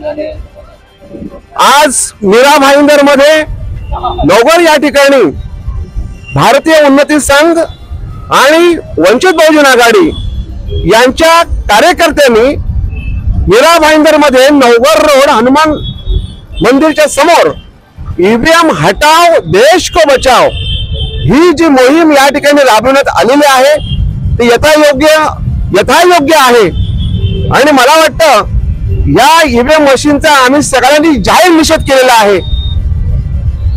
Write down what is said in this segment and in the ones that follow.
आज मीरा भाईंदर मध्ये नवघर या ठिकाणी भारतीय उन्नती संघ आणि वंचित बहुजन आघाडी यांच्या कार्यकर्त्यांनी मीरा भाईंदर मध्ये नवघर रोड हनुमान मंदिरच्या समोर ईव्हीएम हटाओ देश को बचाओ ही जी मोहीम या ठिकाणी राबवण्यात आलेली आहे ती यथायोग्य आहे। आणि मला वाटतं या ईव्हीएम मशीनचा आम्ही सगळ्यांनी जाहीर निषेध केलेला आहे।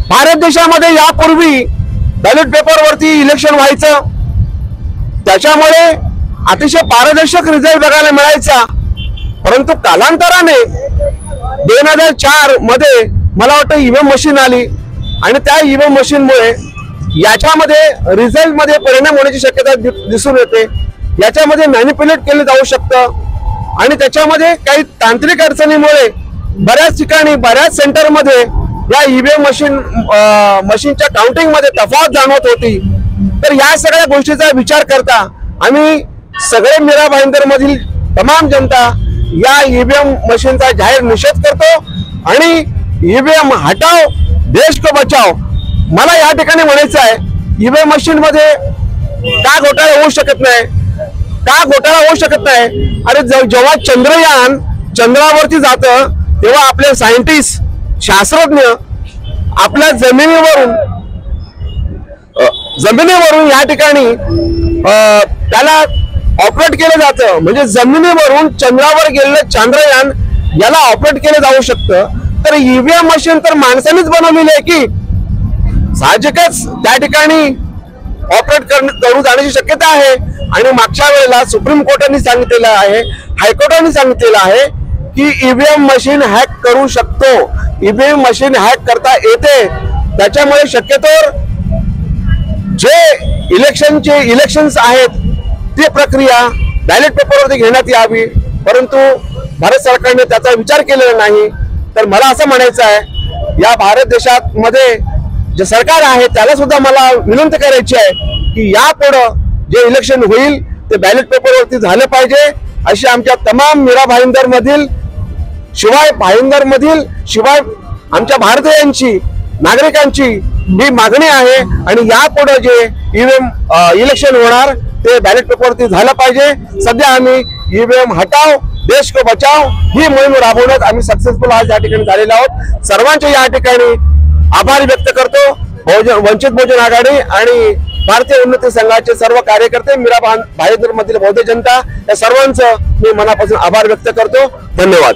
भारत देशामध्ये यापूर्वी बॅलेट पेपरवरती इलेक्शन व्हायचं, त्याच्यामुळे अतिशय पारदर्शक रिझल्ट बघायला मिळायचा, परंतु कालांतराने 2004 मध्ये मला वाटतं ईव्हीएम मशीन आली आणि त्या ईव्हीएम मशीनमुळे याच्यामध्ये रिझल्ट मध्ये परिणाम होण्याची शक्यता दिसून येते। याच्यामध्ये मॅनिप्युलेट केलं जाऊ शकतं आणि त्याच्यामध्ये काही तांत्रिक अडचणीमुळे बऱ्याच ठिकाणी बऱ्याच सेंटरमध्ये या ईव्हीएम मशीनच्या काउंटिंग मध्ये तफावत जाणवत होती। तर या सगळ्या गोष्टीचा विचार करता आम्ही सगळे मीरा भाईंदर मधील तमाम जनता या ईव्हीएम मशीनचा जाहीर निषेध करतो आणि ईव्हीएम हटाओ देश को बचाओ। मला या ठिकाणी म्हणायचं आहे, ईव्हीएम मशीन मध्ये का घोटाळा होऊ शकत नाही, का घोटाळा होऊ शकत नाही? अरे जेव्हा चंद्रयान चंद्रावरती जातं तेव्हा आपले सायंटिस्ट शास्त्रज्ञ आपल्या जमिनीवरून या ठिकाणी त्याला ऑपरेट केलं जातं, म्हणजे जमिनीवरून चंद्रावर गेलेलं चांद्रयान याला ऑपरेट केलं जाऊ शकतं। तर ईव्हीएम मशीन तर माणसानेच बनवलेली आहे की साहजिकच त्या ठिकाणी ऑपरेट करून जाण्याची शक्यता आहे। आणि मागच्या वेळेला सुप्रीम कोर्टाने सांगितलेलं आहे, हायकोर्टाने सांगितलेलं आहे की ईव्हीएम मशीन हॅक करू शकतो, ईव्हीएम मशीन हॅक करता येते। त्याच्यामुळे शक्यतोवर जे इलेक्शन्स आहेत ती प्रक्रिया बॅलेट पेपरवरती घेण्यात यावी, परंतु भारत सरकारने त्याचा विचार केलेला नाही। तर मला असं म्हणायचं आहे, या भारत देशात मध्ये जे सरकार आहे त्याला सुद्धा मला विनंती करायची आहे की यापुढे जे इलेक्शन होईल ते बॅलेट पेपरवरती झालं पाहिजे, अशी आमच्या तमाम मीरा भाईंदर मधील शिवाय आमच्या भारतीयांची नागरिकांची ही मागणी आहे। आणि यापुढे जे इलेक्शन होणार ते बॅलेट पेपरवरती झालं पाहिजे। सध्या आम्ही ईव्हीएम हटाओ देश को बचाओ ही मोहीम राबवण्यात आम्ही सक्सेसफुल आज या ठिकाणी झालेलो आहोत। सर्वांचे या ठिकाणी आभार व्यक्त करतो। वंचित बहुजन आघाडी आणि भारतीय उन्नती संघाचे सर्व कार्यकर्ते, मीरा भाईंदर मधील बौद्ध जनता या सर्वांचं मी मनापासून आभार व्यक्त करतो। धन्यवाद।